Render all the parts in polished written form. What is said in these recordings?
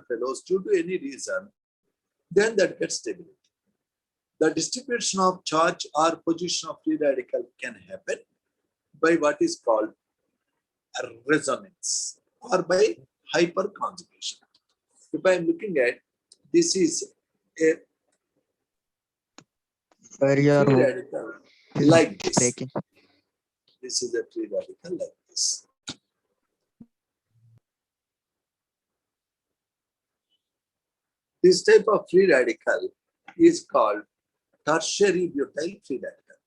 other fellows due to any reason, then that gets stability. The distribution of charge or position of free radical can happen by what is called a resonance or by hyperconjugation. If I am looking at this is a Where your free voice radical is like this. breaking. This is a free radical like this. This type of free radical is called tertiary butyl free radical.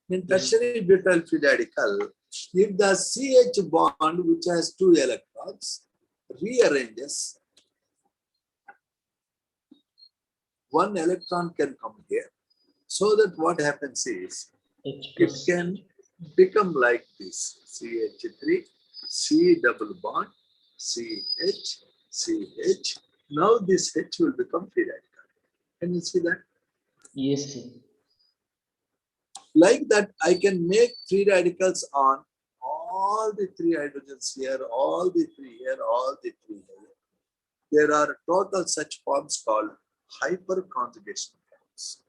In tertiary butyl free radical, if the CH bond, which has 2 electrons, rearranges, one electron can come here, so that what happens is, it can become like this: CH3, C double bond, CH, CH. Now this H will become free radical. Can you see that? Yes. Like that, I can make free radicals on all the 3 hydrogens here, all the 3 here, all the 3 here. There are total such forms called hyperconjugation forms.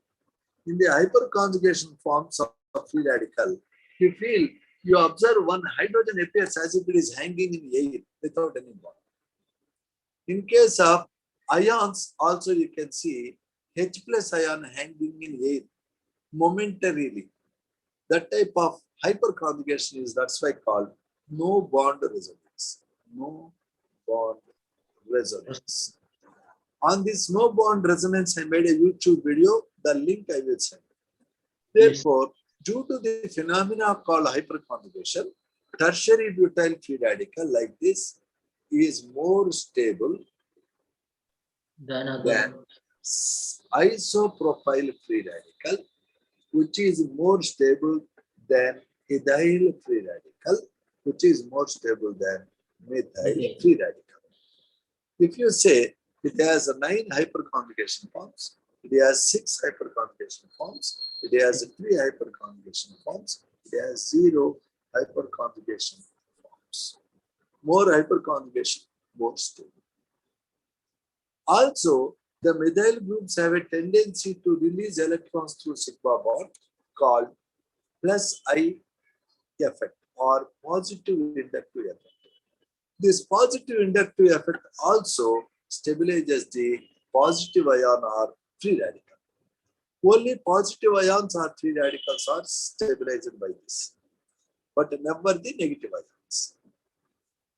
In the hyperconjugation forms of free radical, you observe one hydrogen appears as if it is hanging in air without any bond. In case of ions, also you can see H plus ion hanging in air momentarily. That type of hyperconjugation is, that's why called no bond resonance. No bond resonance. On this no bond resonance, I made a YouTube video. The link I will send. Therefore, due to the phenomena called hyperconjugation, tertiary butyl free radical like this is more stable than isopropyl free radical, which is more stable than ethyl free radical, which is more stable than methyl free radical. If you say it has 9 hyperconjugation forms, it has 6 hyperconjugation forms, it has 3 hyperconjugation forms, it has 0 hyperconjugation forms. More hyperconjugation, more stable. Also, the methyl groups have a tendency to release electrons through sigma bond called plus I effect or positive inductive effect. This positive inductive effect also stabilizes the positive ion or free radical. Only positive ions or free radicals are stabilized by this, but never the negative ions.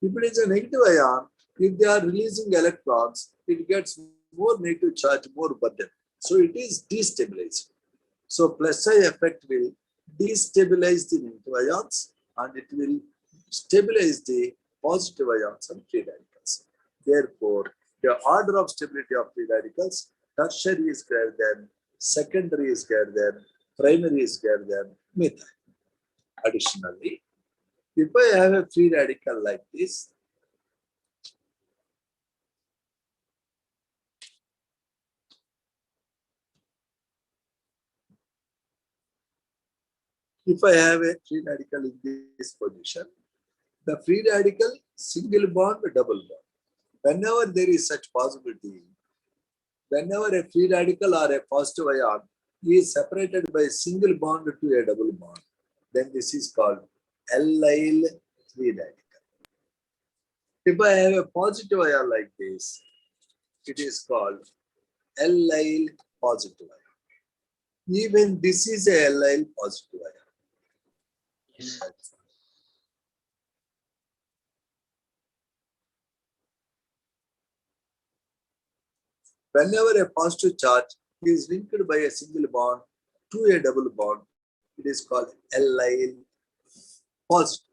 If it is a negative ion, if they are releasing electrons, it gets more negative charge, more burden. So it is destabilized. So plus I effect will destabilize the negative ions and it will stabilize the positive ions and free radicals. Therefore, the order of stability of free radicals, tertiary is greater than, secondary is greater than, primary is greater than methyl. Additionally, if I have a free radical like this, if I have a free radical in this position, the free radical single bond, double bond. Whenever there is such possibility, whenever a free radical or a positive ion is separated by a single bond to a double bond, then this is called allyl free radical. If I have a positive ion like this, it is called allyl positive ion. Even this is a allyl positive ion. Whenever a positive charge is linked by a single bond to a double bond, it is called allyl positive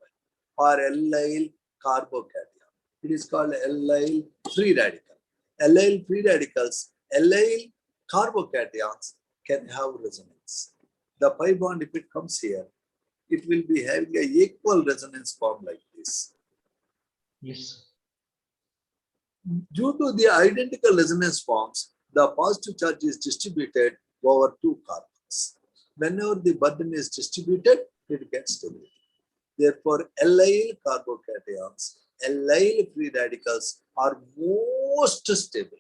or allyl carbocation. It is called allyl free radical. Allyl free radicals, allyl carbocations can have resonance. The pi bond, if it comes here, it will be having an equal resonance form like this. Yes. Due to the identical resonance forms, the positive charge is distributed over 2 carbons. Whenever the burden is distributed, it gets stability. Therefore, allyl carbocations, allyl free radicals are most stable.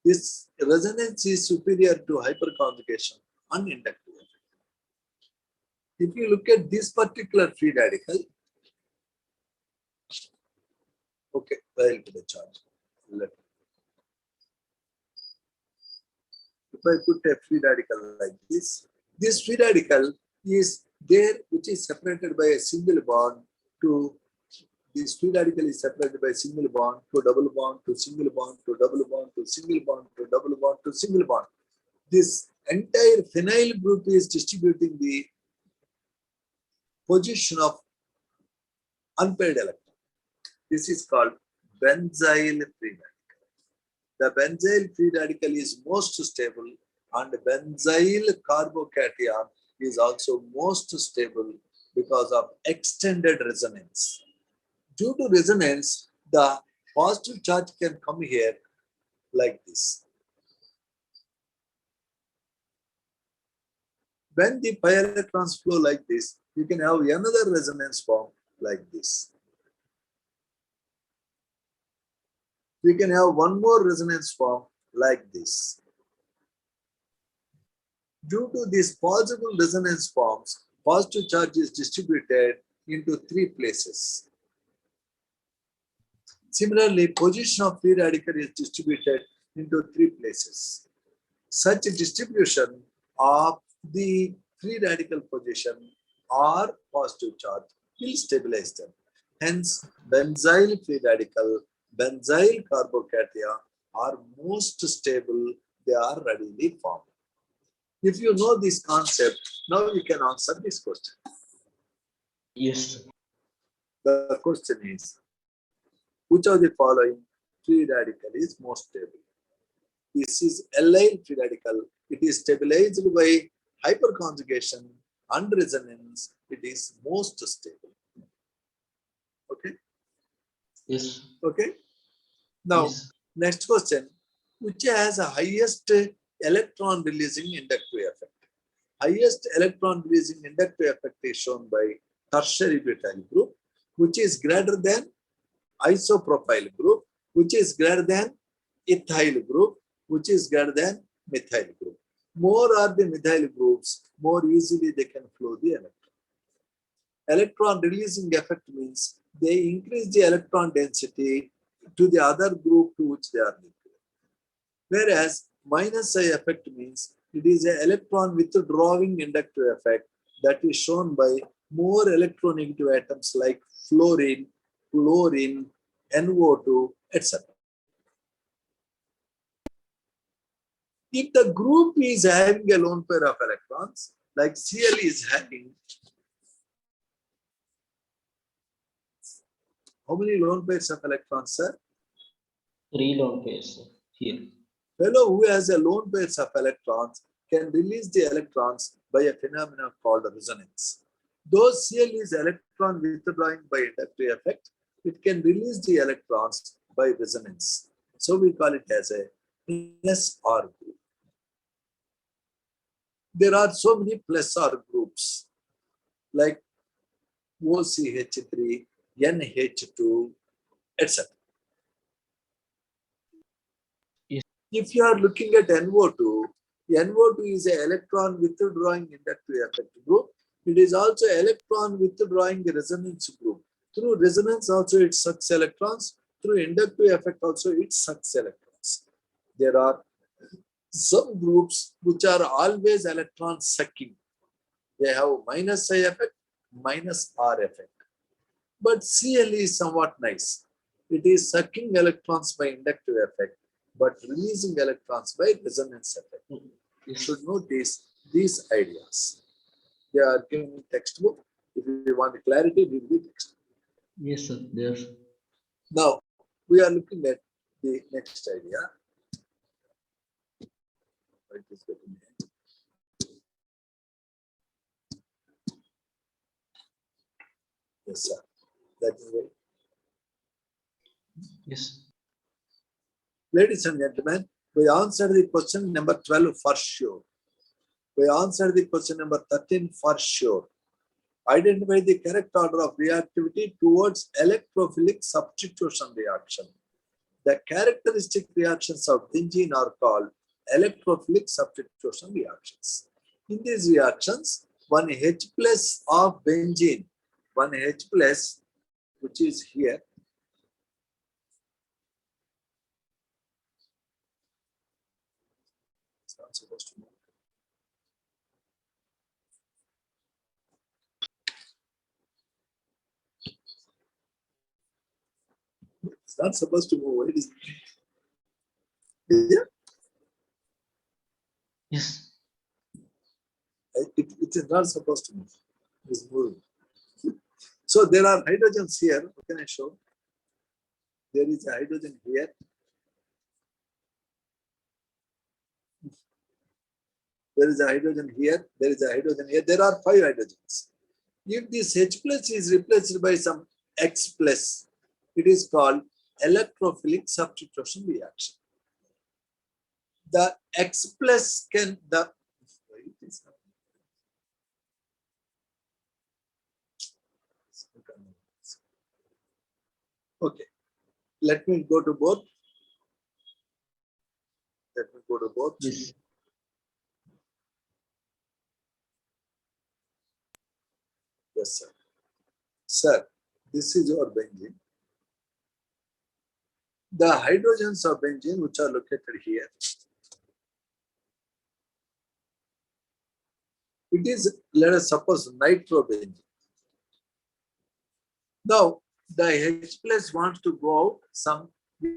This resonance is superior to hyperconjugation and inductive effect. If you look at this particular free radical, okay, I'll put a charge. If I put a free radical like this free radical is there, which is separated by a single bond to this free radical is separated by a single bond to double bond to single bond to double bond to single bond to double bond to single bond. This entire phenyl group is distributing the position of unpaired electron. This is called benzyl free radical. The benzyl free radical is most stable, and benzyl carbocation is also most stable because of extended resonance. Due to resonance, the positive charge can come here like this. When the pi electrons flow like this, you can have another resonance form like this. You can have one more resonance form like this. Due to these possible resonance forms, positive charge is distributed into 3 places. Similarly, position of free radical is distributed into 3 places. Such a distribution of the free radical position or positive charge will stabilize them. Hence, benzyl free radical, benzyl carbocation are most stable. They are readily formed. If you know this concept, now you can answer this question. Yes. The question is, which of the following free radical is most stable? This is allyl free radical. It is stabilized by hyperconjugation and resonance. It is most stable. Okay. Yes. Okay. Now, Yes. next question. Which has the highest electron releasing inductive effect? Highest electron releasing inductive effect is shown by tertiary butyl group, which is greater than isopropyl group, which is greater than ethyl group, which is greater than methyl group. More are the methyl groups, more easily they can flow the electron. Electron releasing effect means they increase the electron density to the other group to which they are linked. Whereas minus I effect means it is an electron withdrawing inductive effect that is shown by more electronegative atoms like fluorine, chlorine, NO2, etc. If the group is having a lone pair of electrons, like Cl is having, how many lone pairs of electrons, sir? 3 lone pairs here. Fellow who has a lone pairs of electrons can release the electrons by a phenomenon called resonance. Though Cl is electron withdrawing by inductive effect, it can release the electrons by resonance. So we call it as a plus R group. There are so many plus R groups like OCH3, NH2, etc. Yes. If you are looking at NO2, NO2 is an electron withdrawing inductive effect group. It is also electron withdrawing resonance group. Through resonance also it sucks electrons. Through inductive effect also it sucks electrons. There are some groups which are always electron sucking. They have minus I effect, minus R effect. But Cl is somewhat nice. It is sucking electrons by inductive effect, but releasing electrons by resonance effect. You should notice these ideas. They are given textbook. If you want clarity, read the textbook. Yes, sir. There's. Now, we are looking at the next idea. It is getting here. Yes, sir. That is right. Yes. Ladies and gentlemen, we answered the question number 12 for sure. We answered the question number 13 for sure. Identify the correct order of reactivity towards electrophilic substitution reaction. The characteristic reactions of benzene are called electrophilic substitution reactions. In these reactions, one H plus of benzene, one H plus, which is here, it's not supposed to move. It's not supposed to move. It is. Yeah, Yes. it is not supposed to move. It is moving. So there are hydrogens here. What can I show? There is a hydrogen here. There is a hydrogen here. There is a hydrogen here. There are 5 hydrogens. If this H plus is replaced by some X plus, it is called electrophilic substitution reaction. The X plus can okay. Let me go to both. Let me go to both. Yes. Yes, sir. Sir, this is your benzene. The hydrogens of benzene, which are located here, it is, let us suppose, nitrobenzene. Now, the H plus wants to go out, some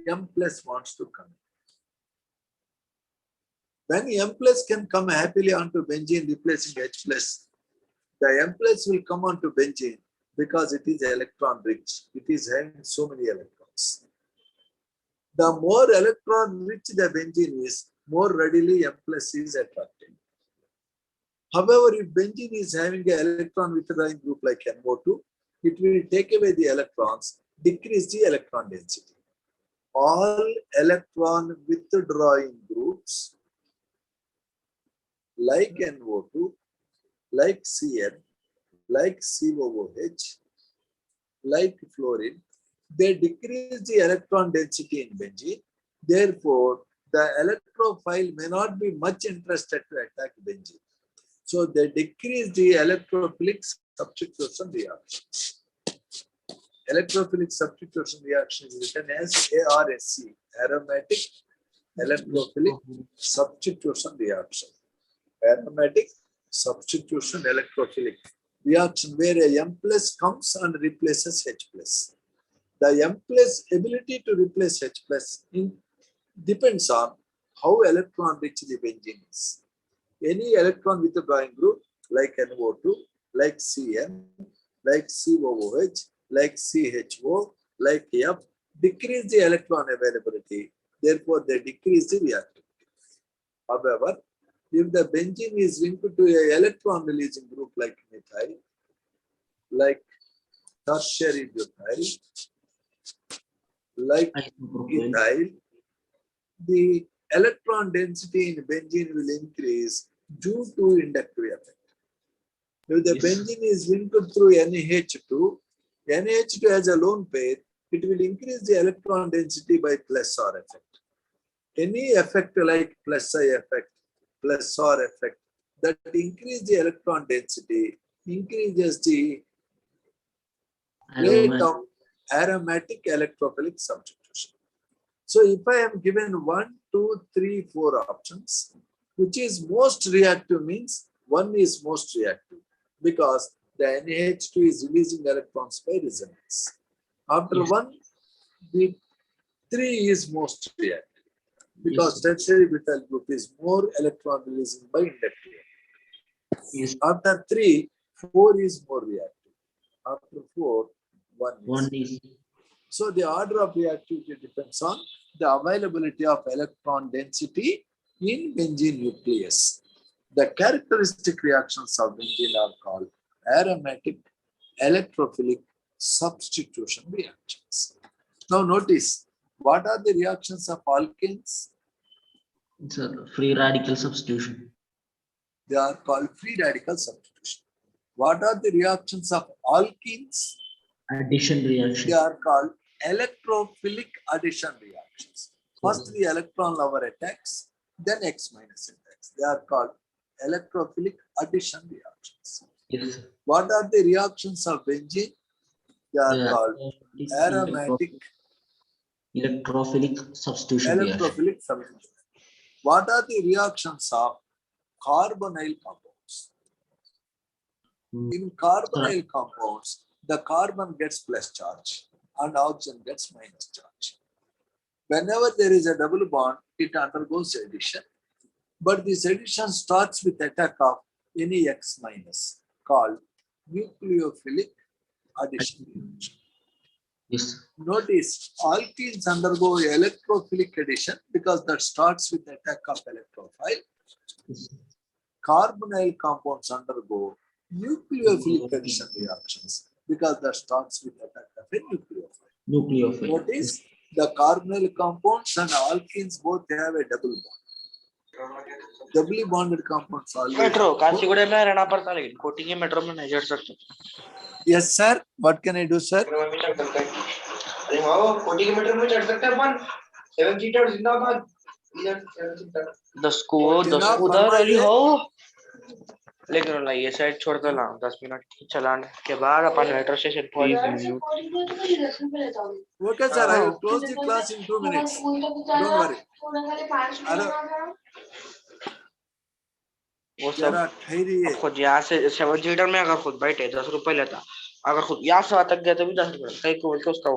M plus wants to come. When M plus can come happily onto benzene replacing H plus, the M plus will come onto benzene because it is electron rich. It is having so many electrons. The more electron rich the benzene is, more readily M plus is attracted. However, if benzene is having an electron withdrawing group like NO2, it will take away the electrons, decrease the electron density. All electron withdrawing groups like NO2, like Cn, like COOH, like fluorine, they decrease the electron density in benzene. Therefore, the electrophile may not be much interested to attack benzene. So they decrease the electrophilic substitution reaction. Electrophilic substitution reaction is written as ARSC, aromatic electrophilic substitution reaction. Aromatic substitution electrophilic reaction where a M plus comes and replaces H plus. The M plus ability to replace H plus depends on how electron rich the benzene is. Any electron withdrawing group like NO2, like Cn, like COOH, like CHO, like F, decrease the electron availability. Therefore, they decrease the reactivity. However, if the benzene is linked to an electron releasing group like methyl, like tertiary butyl, like ethyl, the electron density in benzene will increase due to inductive effect. If the benzene is linked through NH2, NH2 has a lone pair, it will increase the electron density by plus or effect. Any effect like plus I effect, plus or effect, that increase the electron density, increases the rate of aromatic electrophilic substitution. So if I am given 1, 2, 3, 4 options, which is most reactive means 1 is most reactive because the NH2 is releasing electrons by resonance. After 1, the 3 is most reactive because tertiary butyl group is more electron releasing by inductive. After 3, 4 is more reactive. After 4, 1 is. So the order of reactivity depends on the availability of electron density in benzene nucleus. The characteristic reactions of benzene are called aromatic electrophilic substitution reactions. Now notice, what are the reactions of alkanes? It's a free radical substitution. They are called free radical substitution. What are the reactions of alkenes? Addition reaction. They are called electrophilic addition reactions. First, the electron lover attacks, then X minus attacks. They are called electrophilic addition reactions. Yes. What are the reactions of benzene? They are Yeah. called aromatic Electrophilic substitution reaction. electrophilic substitution. What are the reactions of carbonyl compounds? In carbonyl compounds, the carbon gets plus charge and oxygen gets minus charge. Whenever there is a double bond, it undergoes addition. But this addition starts with attack of any X minus called nucleophilic addition reaction. Yes. Notice alkenes undergo electrophilic addition because that starts with attack of electrophile. Yes. Carbonyl compounds undergo nucleophilic addition reactions because that starts with attack of a nucleophile. Nucleophile. Notice the carbonyl compounds and alkenes both have a double bond. Doubly bonded compounds always. Metro Kacheguda में रहना पड़ता लेकिन coating के metro में नहीं चढ़ सकते. Yes, sir. What can I do, sir? अरे हाँ कोटिंग के मेट्रो में चढ़ सकते हैं अपन. 7 सीटर जिंदाबाद. 7 सीटर. 10 को उधर वाली हो. लेकिन ये साइड छोड़ कर लाऊं 10 मिनट चलाने के बाद अपन मेट्रो स्टेशन पहुंच. Okay, sir. I will close the class in 2 minutes. Don't worry. वो सब खुद यहाँ से 7 सीटर में अगर खुद बैठे 10 रुपए लेता. अगर खुद यहाँ से तक गए तो भी 10 रुपए. कहीं को बोलते उसका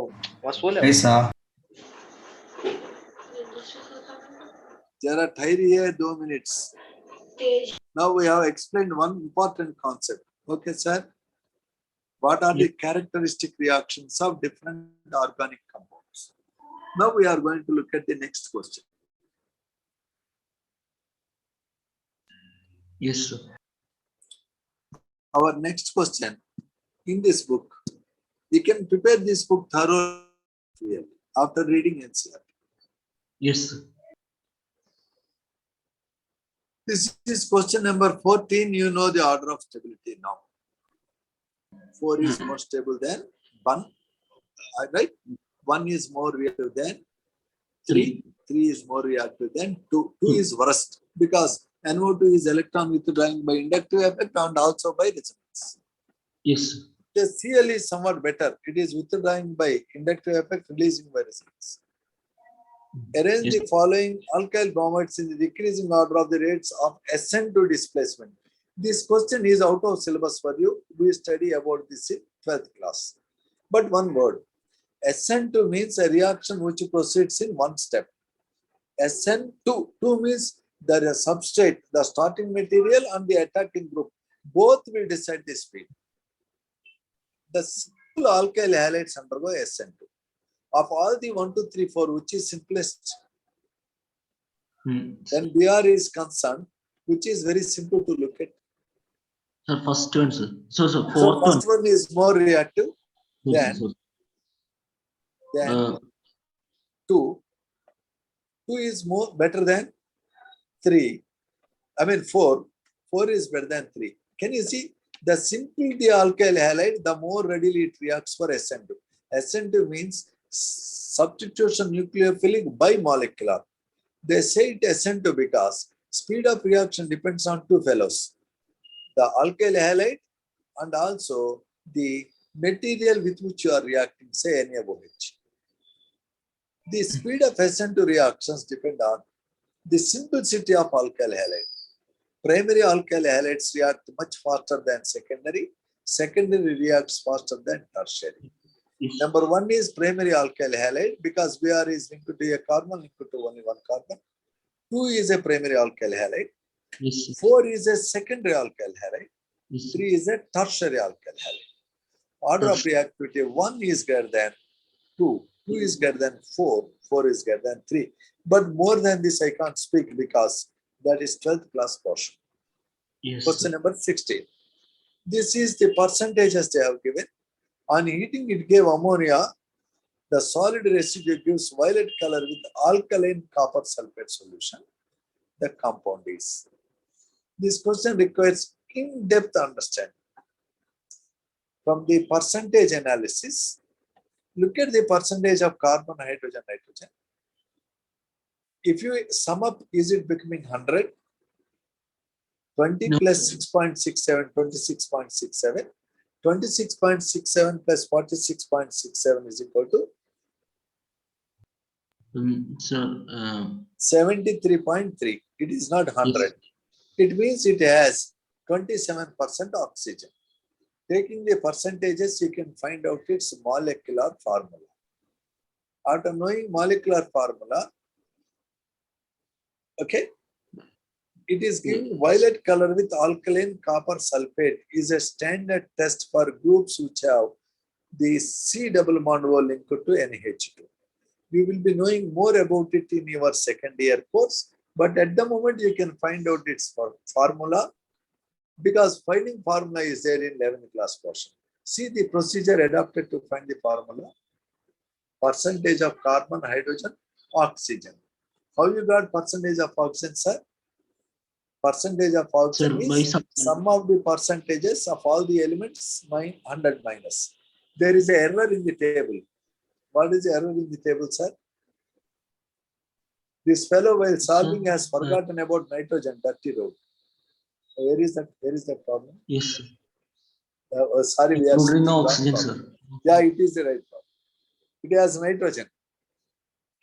वसूल है. ऐसा जरा ठहरिए 2 minutes. Now we have explained one important concept. Okay, sir. What are the characteristic reactions of different organic compounds? Now we are going to look at the next question. Yes, sir. Our next question in this book, you can prepare this book thoroughly after reading NCERT. Yes, sir. This is question number 14. You know the order of stability now. 4 is more stable than 1. Right? 1 is more reactive than 3. 3 is more reactive than 2. 2 is worst because NO2 is electron withdrawing by inductive effect and also by resonance. Yes. The Cl is somewhat better. It is withdrawing by inductive effect, releasing by resonance. Arrange the following alkyl bromides in the decreasing order of the rates of ascent to displacement. This question is out of syllabus for you. We study about this in 12th class. But one word. Ascent to means a reaction which proceeds in one step. Ascent to means the substrate, the starting material and the attacking group. Both will decide the speed. The simple alkyl halides undergo ascent to. Of all the 1, 2, 3, 4, which is simplest? When Br is concerned, which is very simple to look at. Sir, first one, sir. So So first one is more reactive than 2. 2 is more better than 3. I mean 4. 4 is better than 3. Can you see? The simpler the alkyl halide, the more readily it reacts for SN2. SN2 means substitution nucleophilic bimolecular. They say it SN2 because speed of reaction depends on two fellows. The alkyl halide and also the material with which you are reacting, say NaOH. The speed of SN2 reactions depend on the simplicity of alkyl halide. Primary alkyl halides react much faster than secondary. Secondary reacts faster than tertiary. Number 1 is primary alkyl halide because Br is linked to a carbon, linked to only one carbon. 2 is a primary alkyl halide. 4 is a secondary alkyl halide. 3 is a tertiary alkyl halide. Order of reactivity 1 is greater than 2. 2 is greater than 4. 4 is greater than 3. But more than this, I can't speak because that is 12th class portion. Yes. Question number 16. This is the percentages they have given. On heating, it gave ammonia. The solid residue gives violet color with alkaline copper sulfate solution. The compound is. This question requires in-depth understanding. From the percentage analysis, Look at the percentage of carbon, hydrogen, nitrogen. If you sum up, is it becoming 100? 20 No. plus 6.67, 26.67. 26.67 plus 46.67 is equal to Sir, 73.3. It is not 100. yes. It means it has 27% oxygen. Taking the percentages, you can find out its molecular formula. After knowing molecular formula, okay, it is giving violet color with alkaline copper sulfate is a standard test for groups which have the C double bond O linked to NH2. You will be knowing more about it in your second year course, but at the moment you can find out its formula because finding formula is there in 11th class portion. See the procedure adopted to find the formula. Percentage of carbon, hydrogen, oxygen. How you got percentage of oxygen, sir? Percentage of oxygen Sir, by is sum of the percentages of all the elements 100 minus. There is an error in the table. What is the error in the table, sir? This fellow while solving has forgotten about nitrogen, dirty road. Where is that? Where is that problem? yes, sir. Sorry, we are Including seeing wrong oxygen, problem. sir. Yeah, it is the right problem. It has nitrogen.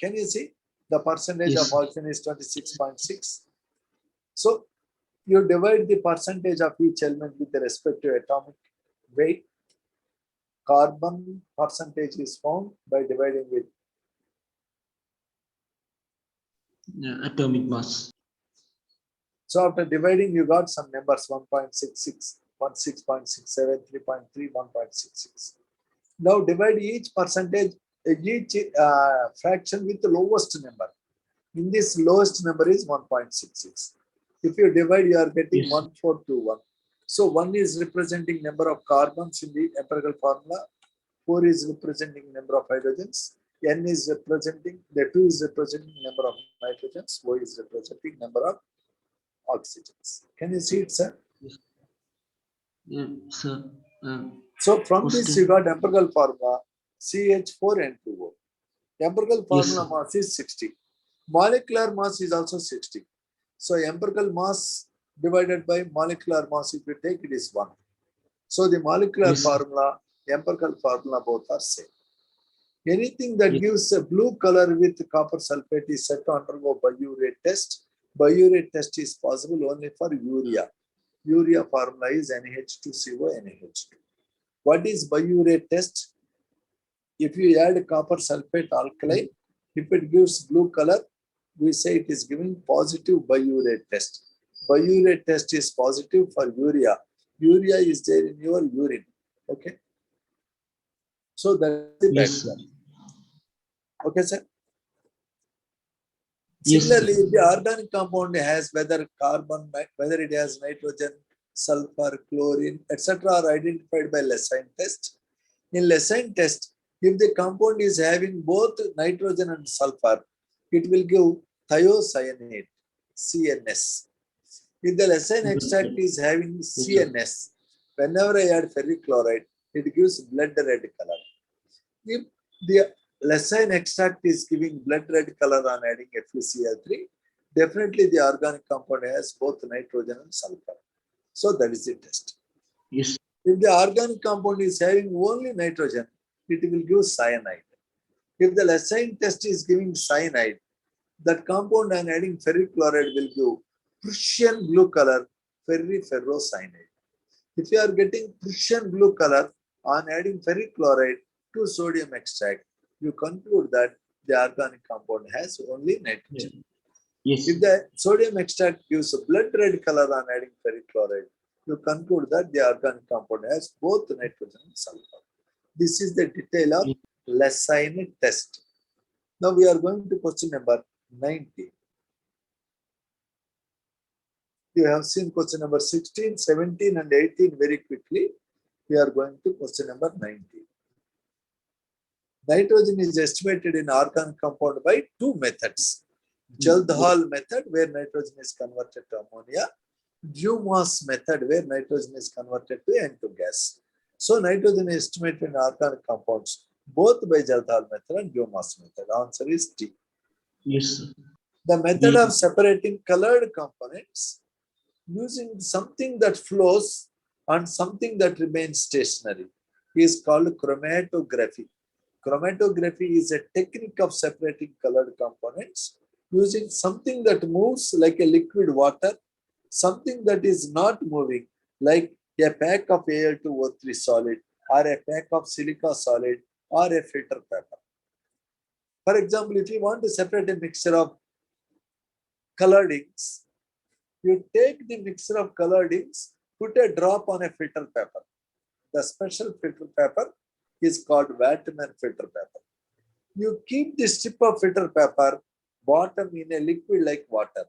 Can you see? The percentage Yes, of sir. oxygen is 26.6. So you divide the percentage of each element with the respective atomic weight. Carbon percentage is found by dividing with Atomic mass. so after dividing, you got some numbers 1.66, 16.67, 3.3, 1.66. Now divide each percentage, each fraction with the lowest number. In this lowest number is 1.66. If you divide, you are getting Yes. 1421. So 1 is representing number of carbons in the empirical formula. 4 is representing number of hydrogens. N is representing, the 2 is representing number of nitrogens. O is representing number of oxygens. Can you see it, sir? Yeah, sir. So from this Question. you got empirical formula CH4N2O. Empirical formula Yes, mass is 60. Molecular mass is also 60. So empirical mass divided by molecular mass, if you take it is 1. So the molecular yes, formula, empirical formula both are same. Anything that yes. gives a blue color with copper sulfate is set to undergo biuret test. Biuret test is possible only for urea. Urea formula is NH2CO NH2. What is biuret test? If you add copper sulfate alkali, if it gives blue color, we say it is giving positive biuret test. Biuret test is positive for urea. Urea is there in your urine. Okay. So that's the Yes, sir. background. Okay, sir. Yes, Similarly, sir. if the organic compound has whether carbon, whether it has nitrogen, sulfur, chlorine, etc., are identified by Lessine test. In Lessine test, if the compound is having both nitrogen and sulfur, it will give thiocyanate, CNS. If the Lessine extract is having CNS, whenever I add ferric chloride, it gives blood red color. If the Lessine extract is giving blood red color on adding FeCl3, definitely the organic compound has both nitrogen and sulfur. So that is the test. Yes. If the organic compound is having only nitrogen, it will give cyanide. If the Lessine test is giving cyanide, that compound on adding ferric chloride will give Prussian blue color, ferricyanide. If you are getting Prussian blue color on adding ferric chloride to sodium extract, you conclude that the organic compound has only nitrogen. Yes. If the sodium extract gives a blood red color on adding ferric chloride, you conclude that the organic compound has both nitrogen and sulfur. This is the detail of Lessine test. Now we are going to question number 90. You have seen question number 16, 17 and 18 very quickly. We are going to question number 90. Nitrogen is estimated in organic compound by two methods. Jaldhal method where nitrogen is converted to ammonia. Dumas method where nitrogen is converted to N2 gas. So nitrogen is estimated in organic compounds both by Jalthal method and biomass method. Answer is D. Yes, sir. The method D. of separating colored components using something that flows and something that remains stationary is called chromatography. Chromatography is a technique of separating colored components using something that moves like a liquid water, something that is not moving like a pack of Al2O3 solid or a pack of silica solid or a filter paper. For example, if you want to separate a mixture of colored inks, you take the mixture of colored inks, put a drop on a filter paper. The special filter paper is called Vatman filter paper. You keep the strip of filter paper bottom in a liquid like water.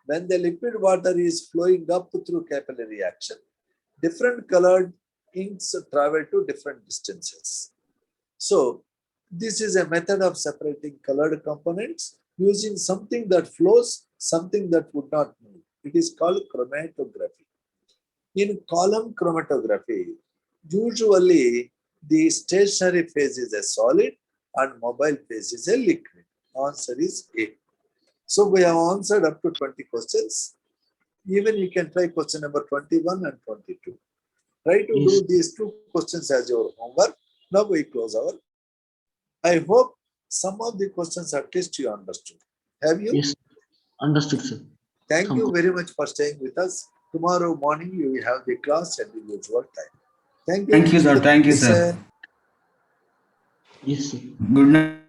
When the liquid water is flowing up through capillary action, different colored inks travel to different distances. So, this is a method of separating colored components using something that flows, something that would not move. It is called chromatography. In column chromatography, usually the stationary phase is a solid and mobile phase is a liquid. Answer is A. So we have answered up to 20 questions. Even you can try question number 21 and 22. Try to Yes. do these two questions as your homework. Now we close our. I hope some of the questions at least you understood. Have you? Yes. Understood, sir. Thank you very much for staying with us. Tomorrow morning you will have the class at the usual time. Thank you. Thank you, sir. Thank you, sir. Listen. Yes, sir. Good night.